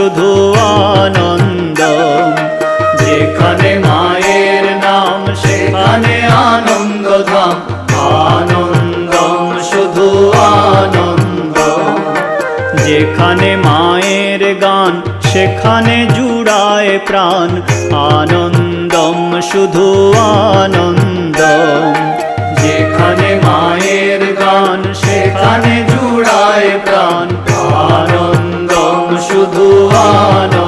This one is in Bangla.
শুধু আনন্দম। যেখানে মায়ের নাম সেখানে আনন্দধাম, আনন্দম শুধু আনন্দম। যেখানে মায়ের গান সেখানে জুড়ায় প্রাণ, আনন্দম শুধু আনন্দম। যেখানে মায়ের গান সেখানে জুড়ায় প্রাণ, আনন্দম শুধু আনন্দম।